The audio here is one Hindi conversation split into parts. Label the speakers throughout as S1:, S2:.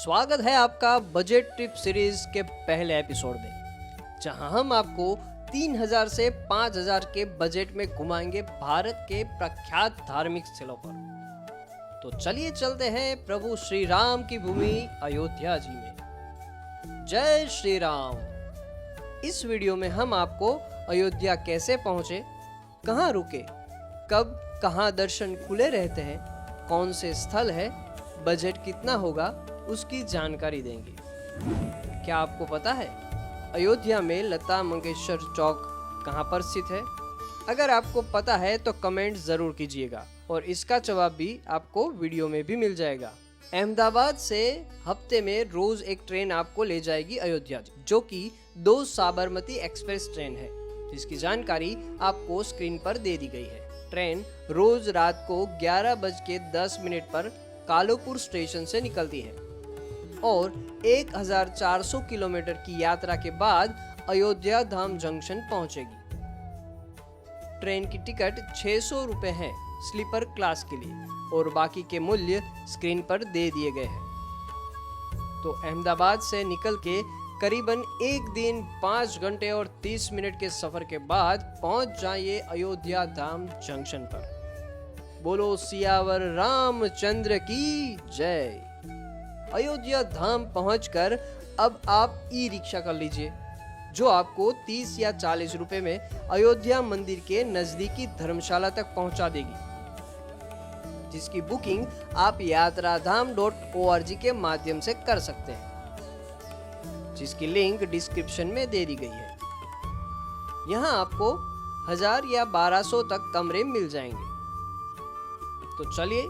S1: स्वागत है आपका बजट ट्रिप सीरीज के पहले एपिसोड में, जहां हम आपको 3000 से 5000 के बजट में घुमाएंगे भारत के प्रख्यात धार्मिक स्थलों पर। तो चलिए चलते हैं प्रभु श्री राम की भूमि अयोध्या जी में। जय श्री राम। इस वीडियो में हम आपको अयोध्या कैसे पहुंचे, कहां रुके, कब कहां दर्शन खुले रहते हैं, कौन से स्थल है, बजट कितना होगा, उसकी जानकारी देंगे। क्या आपको पता है अयोध्या में लता मंगेशकर चौक कहां पर स्थित है? अगर आपको पता है तो कमेंट जरूर कीजिएगा और इसका जवाब भी आपको वीडियो में भी मिल जाएगा। अहमदाबाद से हफ्ते में रोज एक ट्रेन आपको ले जाएगी अयोध्या, जो कि 2 साबरमती एक्सप्रेस ट्रेन है, जिसकी जानकारी आपको स्क्रीन पर दे दी गई है। ट्रेन रोज रात को 11:10 पर कालूपुर स्टेशन से निकलती है और 1400 किलोमीटर की यात्रा के बाद अयोध्या धाम जंक्शन पहुंचेगी। ट्रेन की टिकट 600 रुपए है स्लीपर क्लास के लिए और बाकी के मूल्य स्क्रीन पर दे दिए गए हैं। तो अहमदाबाद से निकल के करीबन 1 दिन 5 घंटे और 30 मिनट के सफर के बाद पहुंच जाइए अयोध्या धाम जंक्शन पर। बोलो सियावर रामचंद्र की जय। अयोध्या धाम पहुंचकर अब आप ई रिक्शा कर लीजिए, जो आपको 30 या 40 रुपए में अयोध्या मंदिर के नजदीकी धर्मशाला तक पहुंचा देगी, जिसकी बुकिंग आप यात्राधाम.org के माध्यम से कर सकते हैं, जिसकी लिंक डिस्क्रिप्शन में दे दी गई है। यहाँ आपको 1000 या 1200 तक कमरे मिल जाएंगे। तो चलिए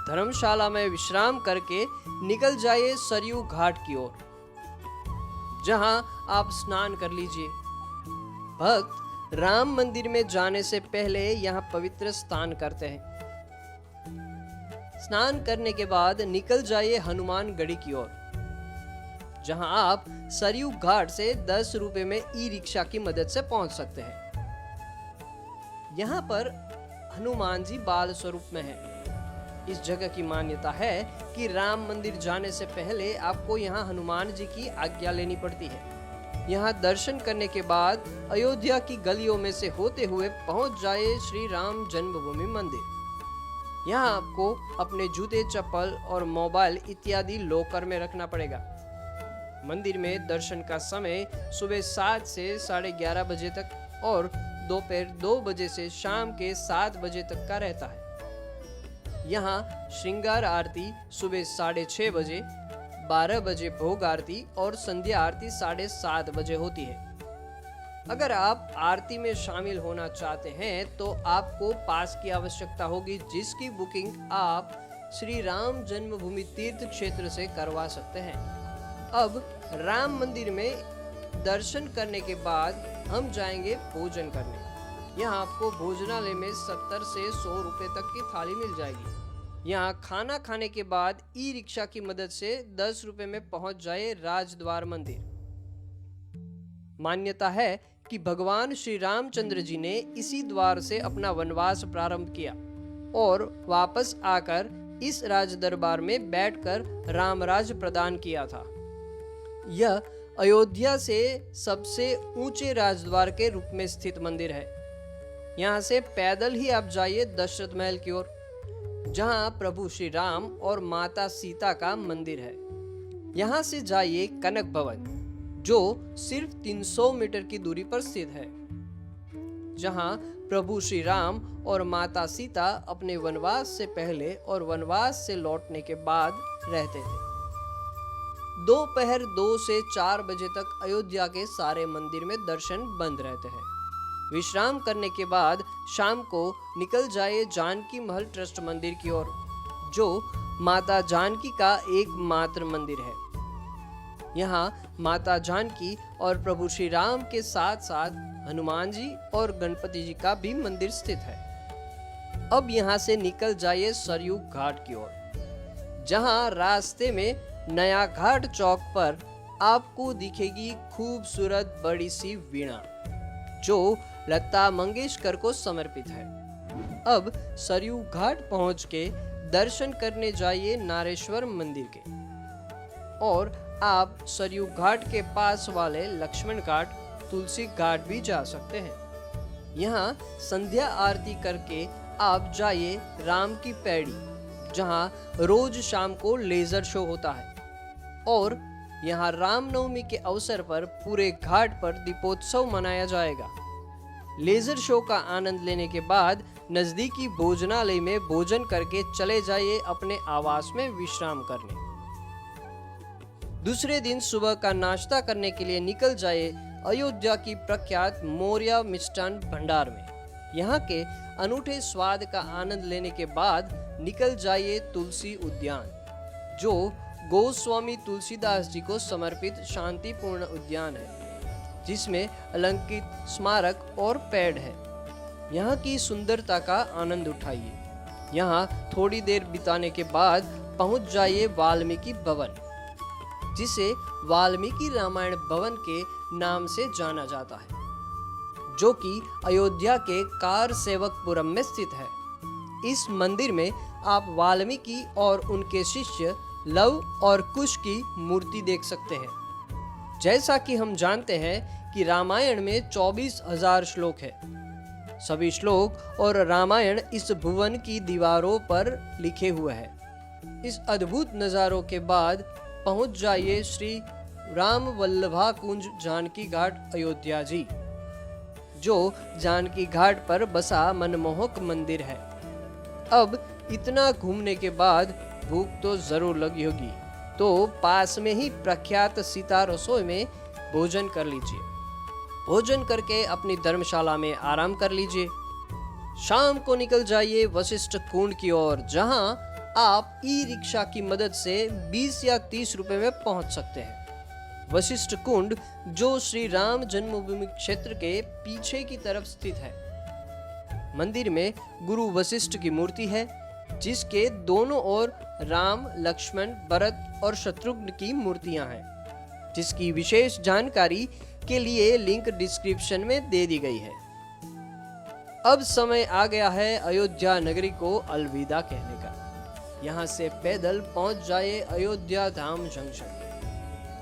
S1: धर्मशाला में विश्राम करके निकल जाइए सरयू घाट की ओर, जहां आप स्नान कर लीजिए। भक्त राम मंदिर में जाने से पहले यहाँ पवित्र स्नान करते हैं। स्नान करने के बाद निकल जाइए हनुमान गढ़ी की ओर, जहां आप सरयू घाट से 10 रुपए में ई रिक्शा की मदद से पहुंच सकते हैं। यहाँ पर हनुमान जी बाल स्वरूप में हैं। इस जगह की मान्यता है कि राम मंदिर जाने से पहले आपको यहाँ हनुमान जी की आज्ञा लेनी पड़ती है। यहाँ दर्शन करने के बाद अयोध्या की गलियों में से होते हुए पहुंच जाए श्री राम जन्मभूमि मंदिर। यहाँ आपको अपने जूते, चप्पल और मोबाइल इत्यादि लॉकर में रखना पड़ेगा। मंदिर में दर्शन का समय सुबह 7 से 11:30 बजे तक और दोपहर 2 बजे से शाम के 7 बजे तक का रहता है। यहाँ श्रृंगार आरती सुबह 6:30 बजे, 12 बजे भोग आरती और संध्या आरती 7:30 बजे होती है। अगर आप आरती में शामिल होना चाहते हैं तो आपको पास की आवश्यकता होगी, जिसकी बुकिंग आप श्री राम जन्मभूमि तीर्थ क्षेत्र से करवा सकते हैं। अब राम मंदिर में दर्शन करने के बाद हम जाएंगे भोजन करने। यहाँ आपको भोजनालय में 70 से 100 रुपए तक की थाली मिल जाएगी। यहाँ खाना खाने के बाद ई रिक्शा की मदद से 10 रुपए में पहुंच जाए राजद्वार मंदिर। मान्यता है कि भगवान श्री रामचंद्र जी ने इसी द्वार से अपना वनवास प्रारंभ किया और वापस आकर इस राज दरबार में बैठकर रामराज प्रदान किया था। यह अयोध्या से सबसे ऊंचे राजद्वार के रूप में स्थित मंदिर है। यहाँ से पैदल ही आप जाइए दशरथ महल की ओर, जहाँ प्रभु श्री राम और माता सीता का मंदिर है। यहाँ से जाइए कनक भवन, जो सिर्फ 300 मीटर की दूरी पर स्थित है, जहाँ प्रभु श्री राम और माता सीता अपने वनवास से पहले और वनवास से लौटने के बाद रहते थे। दोपहर 2 से 4 बजे तक अयोध्या के सारे मंदिर में दर्शन बंद रहते हैं। विश्राम करने के बाद शाम को निकल जाए जानकी महल ट्रस्ट मंदिर की ओर, जो माता जानकी का एकमात्र मंदिर है। यहाँ माता जानकी और प्रभु श्री राम के साथ साथ हनुमान जी और गणपति जी का भी मंदिर स्थित है। अब यहाँ से निकल जाइए सरयू घाट की ओर, जहाँ रास्ते में नया घाट चौक पर आपको दिखेगी खूबसूरत बड़ी सी वीणा, जो लता मंगेशकर को समर्पित है। अब सरयू घाट पहुंच के दर्शन करने जाइए नारेश्वर मंदिर के और आप सरयू घाट के पास वाले लक्ष्मण घाट, तुलसी घाट भी जा सकते हैं। यहाँ संध्या आरती करके आप जाइए राम की पैड़ी, जहाँ रोज शाम को लेजर शो होता है और यहाँ रामनवमी के अवसर पर पूरे घाट पर दीपोत्सव मनाया जाएगा। लेजर शो का आनंद लेने के बाद नजदीकी भोजनालय में भोजन करके चले जाइए अपने आवास में विश्राम करने। दूसरे दिन सुबह का नाश्ता करने के लिए निकल जाइए अयोध्या की प्रख्यात मौर्य मिष्ठान भंडार में। यहाँ के अनूठे स्वाद का आनंद लेने के बाद निकल जाइए तुलसी उद्यान, जो गोस्वामी तुलसीदास जी को समर्पित शांतिपूर्ण उद्यान है, जिसमें अलंकृत स्मारक और पेड़ है। यहाँ की सुंदरता का आनंद उठाइए। यहाँ थोड़ी देर बिताने के बाद पहुँच जाइए वाल्मीकि भवन, जिसे वाल्मीकि रामायण भवन के नाम से जाना जाता है, जो कि अयोध्या के कार सेवकपुरम में स्थित है। इस मंदिर में आप वाल्मीकि और उनके शिष्य लव और कुश की मूर्ति देख सकते हैं। जैसा कि हम जानते हैं कि रामायण में 24,000 श्लोक है। सभी श्लोक और रामायण इस भुवन की दीवारों पर लिखे हुए हैं। इस अद्भुत नज़ारों के बाद पहुंच जाइए श्री राम वल्लभा कुंज जानकी घाट अयोध्या जी, जो जानकी घाट पर बसा मनमोहक मंदिर है। अब इतना घूमने के बाद भूख तो जरूर लगी होगी, तो पास में ही प्रख्यात सीता रसोई में भोजन कर लीजिए। भोजन करके अपनी धर्मशाला में आराम कर लीजिए। शाम को निकल जाइए वशिष्ठ कुंड की ओर, जहां आप ई रिक्शा की मदद से 20 या 30 रुपए में पहुंच सकते हैं। वशिष्ठ कुंड, जो श्री राम जन्मभूमि क्षेत्र के पीछे की तरफ स्थित है। मंदिर में गुरु वशिष्ठ की मूर्ति है, जिसके दोनों ओर राम, लक्ष्मण, भरत और शत्रुघ्न की मूर्तियां हैं, जिसकी विशेष जानकारी के लिए लिंक डिस्क्रिप्शन में दे दी गई है। अब समय आ गया है अयोध्या नगरी को अलविदा कहने का। यहाँ से पैदल पहुंच जाइए अयोध्या धाम जंक्शन,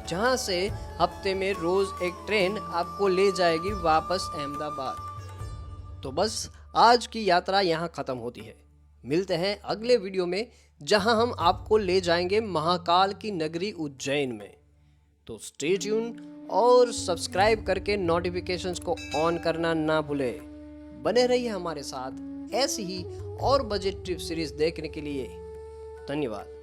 S1: जहां से हफ्ते में रोज एक ट्रेन आपको ले जाएगी वापस अहमदाबाद। तो बस आज की यात्रा यहाँ खत्म होती है। मिलते हैं अगले वीडियो में, जहां हम आपको ले जाएंगे महाकाल की नगरी उज्जैन में। तो स्टे ट्यून और सब्सक्राइब करके नोटिफिकेशंस को ऑन करना ना भूले। बने रहिए हमारे साथ ऐसी ही और बजट ट्रिप सीरीज देखने के लिए। धन्यवाद।